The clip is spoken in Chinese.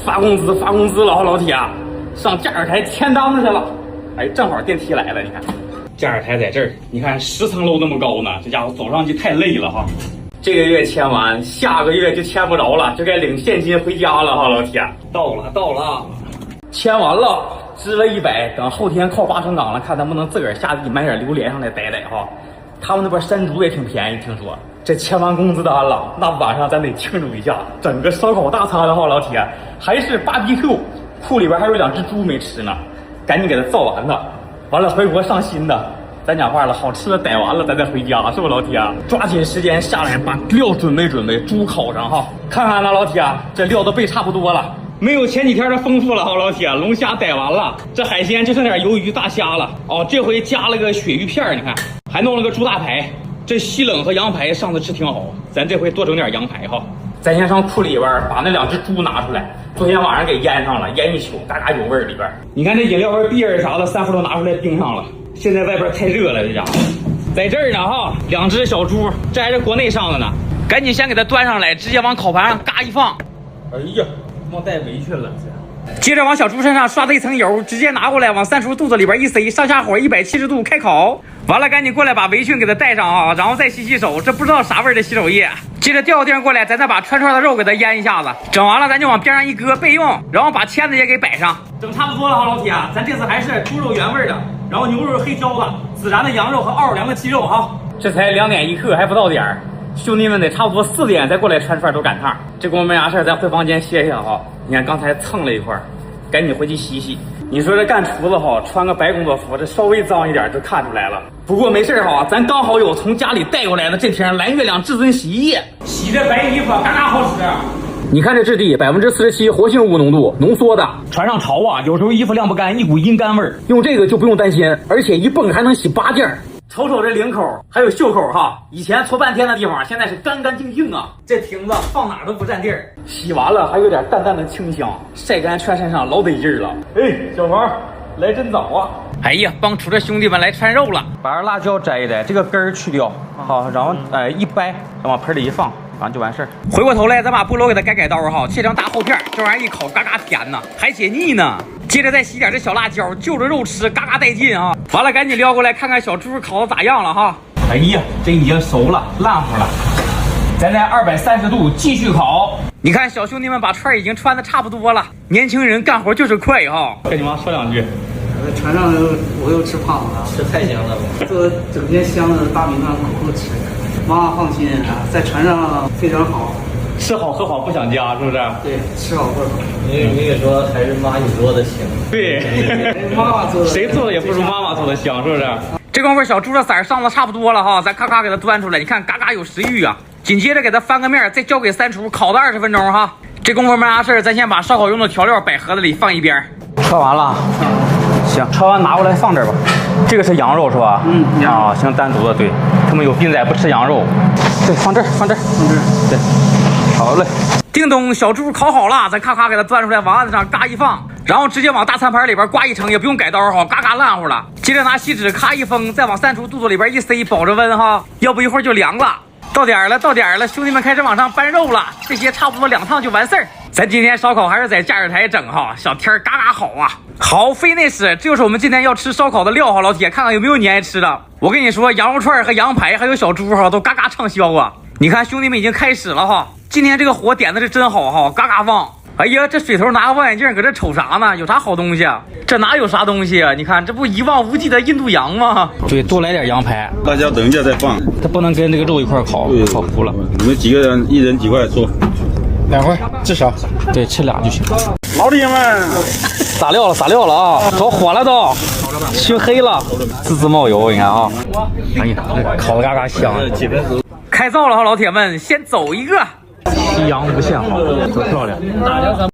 发工资了，老铁，上驾驶台签单子去了。哎，正好电梯来了，你看，驾驶台在这儿，你看10层楼那么高呢，这家伙走上去太累了哈。这个月签完，下个月就签不着了，就该领现金回家了哈，老铁。到了，签完了，支了100，等后天靠8成岗了，看能不能自个儿下地买点榴莲上来逮逮哈。他们那边山竹也挺便宜，听说。这签完工资单了，那晚上咱得庆祝一下，整个烧烤大餐的哈，老铁，还是 BBQ， 库里边还有2只猪没吃呢，赶紧给它造完了，完了回国上新的。咱讲话了，好吃的逮完了，咱再回家，是不老铁？抓紧时间下来把料准备，猪烤上哈。看看呢，老铁，这料都备差不多了，没有前几天的丰富了哈，老铁。龙虾逮完了，这海鲜就剩点鱿鱼、大虾了哦。这回加了个鳕鱼片，你看，还弄了个猪大排。这西冷和羊排上次吃挺好，咱这回多整点羊排哈。咱先上库里边把那2只猪拿出来，昨天晚上给腌上了，腌一宿，嘎嘎有味儿里边。你看这饮料和碧儿啥的，3副都拿出来冰上了。现在外边太热了，这家伙在这儿呢哈，2只小猪，这还是国内上的呢，赶紧先给它端上来，直接往烤盘上嘎一放。哎呀，忘带围裙了。接着往小猪身上刷这一层油，直接拿过来往三叔肚子里边一塞，上下火170度开烤。完了，赶紧过来把围裙给它戴上啊，然后再洗手，这不知道啥味儿的洗手液。接着调个地方过来，咱再把串的肉给它腌一下子，整完了咱就往边上一搁备用，然后把签子也给摆上。整差不多了哈，老铁，咱这次还是猪肉原味的，然后牛肉黑椒子，孜然的羊肉和奥尔良的鸡肉哈。这才2点1刻，还不到点儿，兄弟们得差不多4点再过来串都赶趟。这功夫没啥事，咱回房间歇歇哈。你看刚才蹭了一块，赶紧回去洗洗。你说这干厨子哈，穿个白工作服，这稍微脏一点就看出来了。不过没事哈，咱刚好有从家里带过来的这瓶蓝月亮至尊洗衣液，洗这白衣服嘎嘎好使。你看这质地，47%活性物浓度，浓缩的，船上潮啊，有时候衣服晾不干，一股阴干味儿。用这个就不用担心，而且一蹦还能洗8件。瞅瞅这领口还有袖口哈，以前搓半天的地方现在是干干净净啊。这瓶子放哪都不占地儿，洗完了还有点淡淡的清香，晒干穿身上老得劲儿了。哎，小王来真早啊！哎呀，帮厨这兄弟们来串肉了，把这辣椒摘一摘，这个根儿去掉，好，然后一掰，往盆里一放，然后就完事儿。回过头来，咱把菠萝给它改刀哈，切成大厚片，这玩意儿一烤嘎嘎甜呢，还解腻呢。接着再洗点这小辣椒，就着肉吃，嘎嘎带劲啊！完了，赶紧撩过来看看小猪烤的咋样了哈。哎呀，这已经熟了，烂乎了。咱在230度继续烤。你看小兄弟们把串已经穿的差不多了，年轻人干活就是快哈。跟你妈说2句。船上我又吃胖了，吃太香了，这整天香的大米饭口口吃。妈妈放心啊，在船上非常好。吃好喝好不想家，是不是？对，吃好喝好。你给说还是妈你做的香。对，妈妈做的，谁做的也不如妈妈做的香，是不是？这功夫小猪的色儿上的差不多了哈，咱咔咔给它端出来，你看嘎嘎有食欲啊。紧接着给它翻个面，再交给三厨烤的20分钟哈。这功夫没啥事，咱先把烧烤用的调料摆盒子里放一边。串完了，行，串完拿过来放这儿吧。这个是羊肉是吧？啊，行，单独的，对，他们有病仔不吃羊肉，对，放这儿，对。好嘞，叮咚，小猪烤好了，咱咔咔给它端出来，往案子上嘎一放，然后直接往大餐盘里边刮一盛，也不用改刀哈，嘎嘎烂乎了。接着拿锡纸咔一封，再往三厨肚子里边一塞，保着温哈，要不一会儿就凉了。到点了，兄弟们开始往上搬肉了，这些差不多2趟就完事儿。咱今天烧烤还是在驾驶台整哈，小天嘎嘎好啊。好，非那是，这就是我们今天要吃烧烤的料哈，老铁，看看有没有你爱吃的。我跟你说，羊肉串和羊排还有小猪哈，都嘎嘎畅销啊。你看兄弟们已经开始了哈，今天这个火点的是真好哈，嘎嘎旺。哎呀，这水头拿个望远镜搁这瞅啥呢？有啥好东西啊？这哪有啥东西啊？你看这不一望无际的印度洋吗？对，多来点羊排。大家等一下再放，它不能跟这个肉一块烤，烤糊了。你们几个人一人几块做？2块至少。对，吃俩就行。老弟们，撒料了啊！着火了都，熏黑了，滋滋冒油，你看啊！哎呀，烤的嘎嘎香。开灶了哈，老铁们，先走一个。夕阳无限好，多漂亮！